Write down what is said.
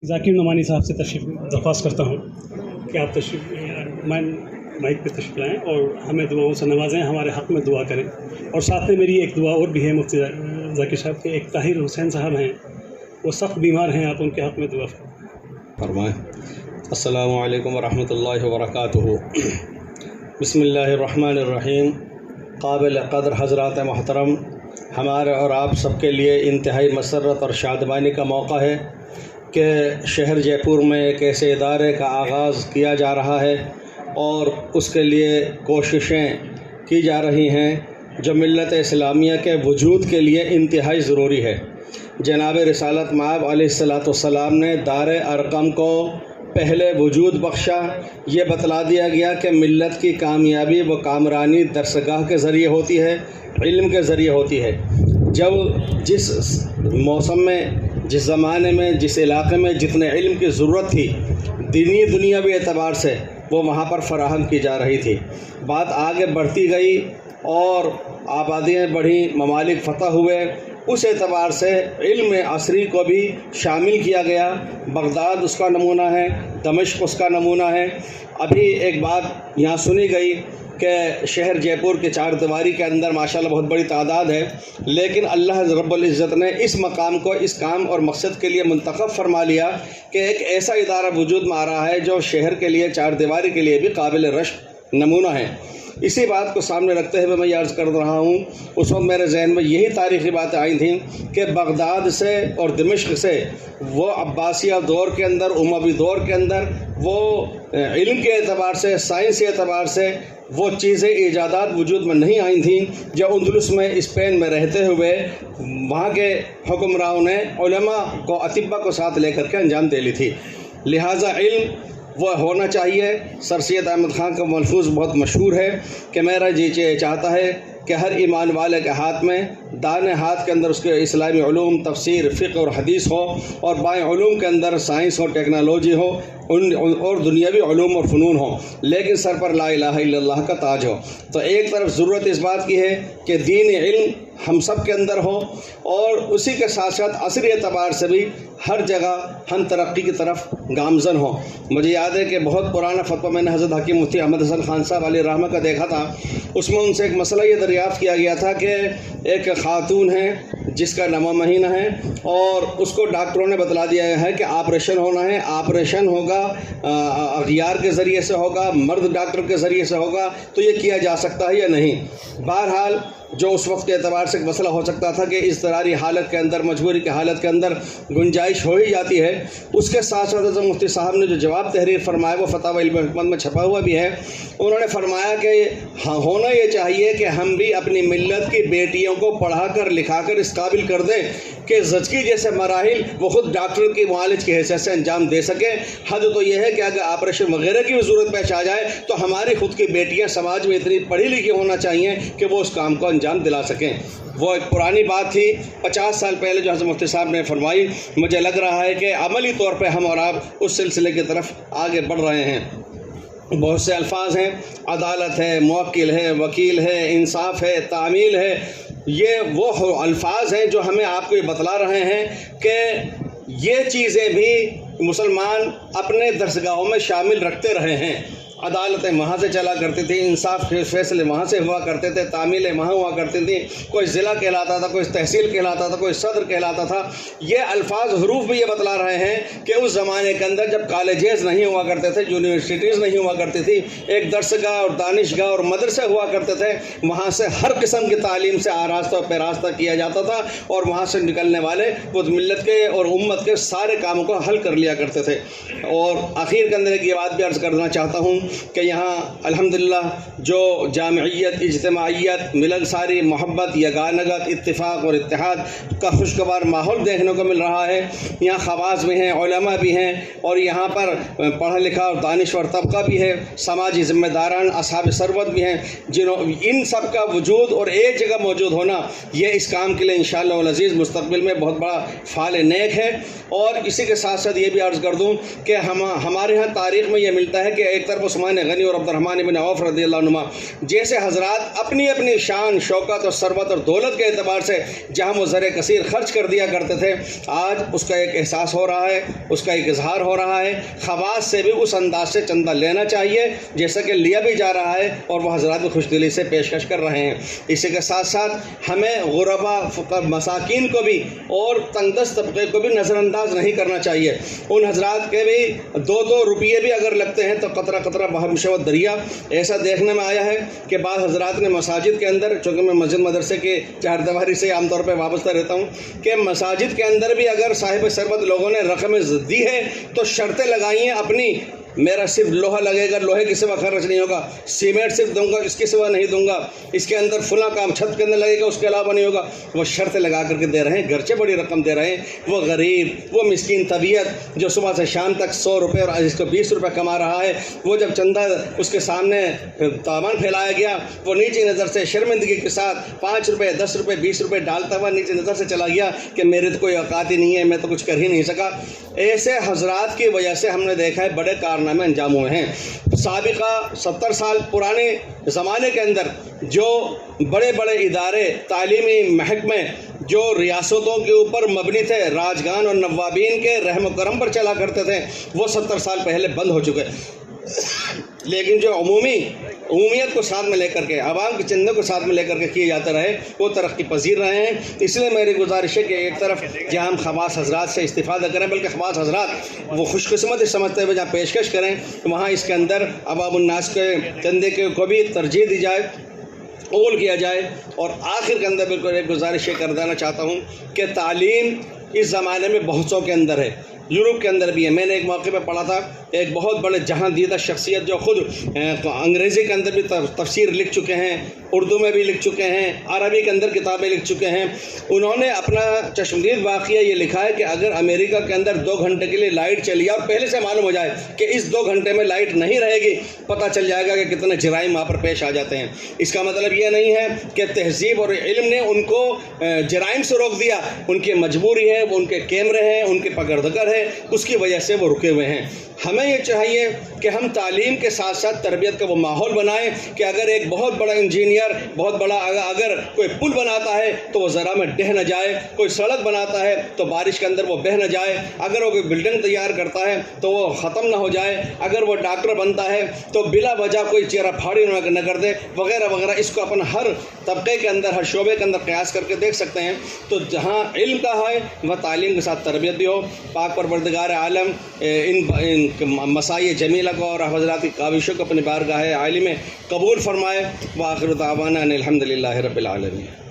ذاکر نعمانی صاحب سے تشریف درخواست کرتا ہوں کہ آپ تشریف مائک پہ تشریف لائیں اور ہمیں دعاؤں سے نوازیں، ہمارے حق میں دعا کریں۔ اور ساتھ میں میری ایک دعا اور بھی ہے مفتی ذاکر صاحب کے، ایک طاہر حسین صاحب ہیں، وہ سخت بیمار ہیں، آپ ان کے حق میں دعا فرمائیں۔ السلام علیکم ورحمۃ اللہ وبرکاتہ۔ بسم اللہ الرحمن الرحیم۔ قابل قدر حضرات محترم، ہمارے اور آپ سب کے لیے انتہائی مسرت اور شادمانی کا موقع ہے کہ شہر جے پور میں ایک ایسے ادارے کا آغاز کیا جا رہا ہے اور اس کے لیے کوششیں کی جا رہی ہیں جو ملت اسلامیہ کے وجود کے لیے انتہائی ضروری ہے۔ جناب رسالت مآب علیہ السلام نے دار ارقم کو پہلے وجود بخشا۔ یہ بتلا دیا گیا کہ ملت کی کامیابی و کامرانی درسگاہ کے ذریعے ہوتی ہے، علم کے ذریعے ہوتی ہے۔ جب جس موسم میں، جس زمانے میں، جس علاقے میں جتنے علم کی ضرورت تھی دینی دنیاوی اعتبار سے، وہ وہاں پر فراہم کی جا رہی تھی۔ بات آگے بڑھتی گئی اور آبادیاں بڑھی، ممالک فتح ہوئے، اس اعتبار سے علم عصری کو بھی شامل کیا گیا۔ بغداد اس کا نمونہ ہے، دمشق اس کا نمونہ ہے۔ ابھی ایک بات یہاں سنی گئی کہ شہر جے پور کے چار دیواری کے اندر ماشاءاللہ بہت بڑی تعداد ہے، لیکن اللہ رب العزت نے اس مقام کو اس کام اور مقصد کے لیے منتخب فرما لیا کہ ایک ایسا ادارہ وجود میں آ رہا ہے جو شہر کے لیے، چار دیواری کے لیے بھی قابل رشک نمونہ ہے۔ اسی بات کو سامنے رکھتے ہوئے میں یہ عرض کر رہا ہوں، اس وقت میرے ذہن میں یہی تاریخی باتیں آئی تھیں کہ بغداد سے اور دمشق سے وہ عباسیہ دور کے اندر، اموی دور کے اندر، وہ علم کے اعتبار سے، سائنسی اعتبار سے وہ چیزیں، ایجادات وجود میں نہیں آئی تھیں جو اندلس میں، اسپین میں رہتے ہوئے وہاں کے حکمرانوں نے علماء کو، اطباء کو ساتھ لے کر کے انجام دے لی تھی۔ لہٰذا علم وہ ہونا چاہیے۔ سر سید احمد خان کا ملفوظ بہت مشہور ہے کہ میرا جی چاہتا ہے کہ ہر ایمان والے کے ہاتھ میں، دائیں ہاتھ کے اندر اس کے اسلامی علوم، تفسیر، فقہ اور حدیث ہو، اور بائیں علوم کے اندر سائنس اور ٹیکنالوجی ہو اور دنیاوی علوم اور فنون ہو، لیکن سر پر لا الہ الا اللہ کا تاج ہو۔ تو ایک طرف ضرورت اس بات کی ہے کہ دین علم ہم سب کے اندر ہو، اور اسی کے ساتھ ساتھ عصری اعتبار سے بھی ہر جگہ ہم ترقی کی طرف گامزن ہوں۔ مجھے یاد ہے کہ بہت پرانا فتویٰ میں نے حضرت حکیم مفتی احمد حسن خان صاحب علیہ الرحمہ کا دیکھا تھا۔ اس میں ان سے ایک مسئلہ یہ دریافت کیا گیا تھا کہ ایک خاتون ہے جس کا 9واں مہینہ ہے، اور اس کو ڈاکٹروں نے بتلا دیا ہے کہ آپریشن ہونا ہے، آپریشن ہوگا، اغیار کے ذریعے سے ہوگا، مرد ڈاکٹر کے ذریعے سے ہوگا، تو یہ کیا جا سکتا ہے یا نہیں؟ بہرحال جو اس وقت کے اعتبار سے مسئلہ ہو سکتا تھا کہ اضطراری حالت کے اندر، مجبوری کی حالت کے اندر گنجائش ہو ہی جاتی ہے۔ اس کے ساتھ ساتھ حضرت مفتی صاحب نے جو جواب تحریر فرمایا وہ فتاوی علم حکمت میں چھپا ہوا بھی ہے۔ انہوں نے فرمایا کہ ہونا یہ چاہیے کہ ہم بھی اپنی ملت کی بیٹیوں کو پڑھا کر، لکھا کر اس قابل کر دیں کہ زچگی جیسے مراحل وہ خود ڈاکٹر کی معالج کی حیثیت سے انجام دے سکیں۔ حد تو یہ ہے کہ اگر آپریشن وغیرہ کی بھی ضرورت پیش آ جائے تو ہماری خود کی بیٹیاں سماج میں اتنی پڑھی لکھی ہونا چاہیے کہ وہ اس کام کو انجام دلا سکیں۔ وہ ایک پرانی بات تھی 50 سال پہلے جو حضرت مفتی صاحب نے فرمائی۔ مجھے لگ رہا ہے کہ عملی طور پہ ہم اور آپ اس سلسلے کی طرف آگے بڑھ رہے ہیں۔ بہت سے الفاظ ہیں، عدالت ہے، موکل ہے، وکیل ہے، انصاف ہے، تعمیل ہے۔ یہ وہ الفاظ ہیں جو ہمیں آپ کو یہ بتلا رہے ہیں کہ یہ چیزیں بھی مسلمان اپنے درسگاہوں میں شامل رکھتے رہے ہیں۔ عدالتیں وہاں سے چلا کرتی تھیں، انصاف کے فیصلے وہاں سے ہوا کرتے تھے، تعمیلیں وہاں ہوا کرتی تھیں، کوئی ضلع کہلاتا تھا، کوئی تحصیل کہلاتا تھا، کوئی صدر کہلاتا تھا۔ یہ الفاظ، حروف بھی یہ بتلا رہے ہیں کہ اس زمانے کے اندر جب کالجز نہیں ہوا کرتے تھے، یونیورسٹیز نہیں ہوا کرتی تھی، ایک درسگاہ اور دانشگاہ اور مدرسے ہوا کرتے تھے، وہاں سے ہر قسم کی تعلیم سے آراستہ و پیراستہ کیا جاتا تھا، اور وہاں سے نکلنے والے وہ ملت کے اور امت کے سارے کاموں کو حل کر لیا کرتے تھے۔ اور آخر کے اندر ایک یہ بات بھی عرض کرنا چاہتا ہوں کہ یہاں الحمدللہ جو جامعیت، اجتماعیت، ملن ساری، محبت، یگانگت، اتفاق اور اتحاد کا خوشگوار ماحول دیکھنے کو مل رہا ہے۔ یہاں خواص بھی ہیں، علماء بھی ہیں، اور یہاں پر پڑھا لکھا اور دانشور طبقہ بھی ہے، سماجی ذمہ داران، اصحاب ثروت بھی ہیں، ان سب کا وجود اور ایک جگہ موجود ہونا یہ اس کام کے لیے انشاءاللہ العزیز مستقبل میں بہت بڑا فعال نیک ہے۔ اور اسی کے ساتھ ساتھ یہ بھی عرض کر دوں کہ ہمارے ہاں تاریخ میں یہ ملتا ہے کہ ایک طرف عثمان غنی اور عبدالرحمن بن عوف رضی اللہ عنہما جیسے حضرات اپنی اپنی شان، شوکت اور ثروت اور دولت کے اعتبار سے جہاں وہ زر کثیر خرچ کر دیا کرتے تھے، آج اس کا ایک احساس ہو رہا ہے، اس کا ایک اظہار ہو رہا ہے۔ خواص سے بھی اس انداز سے چندہ لینا چاہیے جیسا کہ لیا بھی جا رہا ہے، اور وہ حضرات بھی خوش دلی سے پیشکش کر رہے ہیں۔ اسی کے ساتھ ساتھ ہمیں غربا، فقراء، مساکین کو بھی اور تنگ دست طبقے کو بھی نظر انداز نہیں کرنا چاہیے۔ ان حضرات کے بھی 2 روپیے بھی اگر لگتے ہیں تو قطرہ قطرہ بہا مشوت دریا۔ ایسا دیکھنے میں آیا ہے کہ بعض حضرات نے مساجد کے اندر، چونکہ میں مسجد مدرسے کی چہاردیواری سے عام طور پہ وابستہ رہتا ہوں، کہ مساجد کے اندر بھی اگر صاحب ثروت لوگوں نے رقم دی ہے تو شرطیں لگائی ہیں اپنی، میرا صرف لوہا لگے گا، لوہے کی سوا خرچ نہیں ہوگا، سیمنٹ صرف دوں گا، اس کے سوا نہیں دوں گا، اس کے اندر فلاں کام چھت کے اندر لگے گا، اس کے علاوہ نہیں ہوگا۔ وہ شرطیں لگا کر کے دے رہے ہیں، گرچہ بڑی رقم دے رہے ہیں۔ وہ غریب، وہ مسکین طبیعت جو صبح سے شام تک 100 روپے اور اس کو 20 روپے کما رہا ہے، وہ جب چندہ اس کے سامنے تاوان پھیلایا گیا، وہ نیچی نظر سے شرمندگی کے ساتھ 5 روپے، 10 روپے، 20 روپے ڈالتا ہوا نیچی نظر سے چلا گیا کہ میرے تو کوئی اوقات ہی نہیں ہے، میں تو کچھ کر ہی نہیں سکا۔ ایسے حضرات کی وجہ سے ہم نے دیکھا ہے بڑے کارنامے انجام ہوئے ہیں۔ سابقہ 70 سال پرانے زمانے کے اندر جو بڑے بڑے ادارے، تعلیمی محکمے جو ریاستوں کے اوپر مبنی تھے، راجگان اور نوابین کے رحم و کرم پر چلا کرتے تھے، وہ 70 سال پہلے بند ہو چکے۔ لیکن جو عمومیت کو ساتھ میں لے کر کے، عوام کے چندے کو ساتھ میں لے کر کے کیے جاتے رہے، وہ ترقی پذیر رہے ہیں۔ اس لیے میری گزارش ہے کہ ایک طرف جہاں ہم خواص حضرات سے استفادہ کریں، بلکہ خواص حضرات وہ خوش قسمت سمجھتے ہوئے جہاں پیشکش کریں، وہاں اس کے اندر عوام الناس کے چندے کو بھی ترجیح دی جائے، قبول کیا جائے۔ اور آخر کے اندر بالکل ایک گزارش یہ کر دینا چاہتا ہوں کہ تعلیم اس زمانے میں بہتوں کے اندر ہے، یورپ کے اندر بھی ہے۔ میں نے ایک موقع پہ پڑھا تھا، ایک بہت بڑے جہاں دیدہ شخصیت جو خود انگریزی کے اندر بھی تفسیر لکھ چکے ہیں، اردو میں بھی لکھ چکے ہیں، عربی کے اندر کتابیں لکھ چکے ہیں، انہوں نے اپنا چشمدید واقعہ یہ لکھا ہے کہ اگر امریکہ کے اندر 2 گھنٹے کے لیے لائٹ چلی اور پہلے سے معلوم ہو جائے کہ اس 2 گھنٹے میں لائٹ نہیں رہے گی، پتہ چل جائے گا کہ کتنے جرائم وہاں پر پیش آ جاتے ہیں۔ اس کا مطلب یہ نہیں ہے کہ تہذیب اور علم نے ان کو جرائم سے روک دیا، ان کی مجبوری ہے، وہ ان کے کیمرے ہیں، ان کے پکڑ ہے، اس کی وجہ سے وہ رکے ہوئے ہیں۔ ہمیں یہ چاہیے کہ ہم تعلیم کے ساتھ ساتھ تربیت کا وہ ماحول بنائیں کہ اگر ایک بہت بڑا انجینئر، بہت بڑا اگر کوئی پل بناتا ہے تو وہ ذرا میں ڈہ نہ جائے، کوئی سڑک بناتا ہے تو بارش کے اندر وہ بہہ نہ جائے، اگر وہ کوئی بلڈنگ تیار کرتا ہے تو وہ ختم نہ ہو جائے، اگر وہ ڈاکٹر بنتا ہے تو بلا وجہ کوئی چہرہ پھاڑی نہ کر دے، وغیرہ وغیرہ۔ اس کو اپنا ہر طبقے کے اندر، ہر شعبے کے اندر قیاس کر کے دیکھ سکتے ہیں۔ تو جہاں علم کا ہے وہ تعلیم کے ساتھ تربیت بھی ہو۔ پاک پروردگار عالم ان مسائی جمیلہ کو اور حضرات کی کاوشوں کو اپنی بارگاہ عالی میں قبول فرمائے۔ وآخر دعوانا ان الحمد للہ رب العالمین۔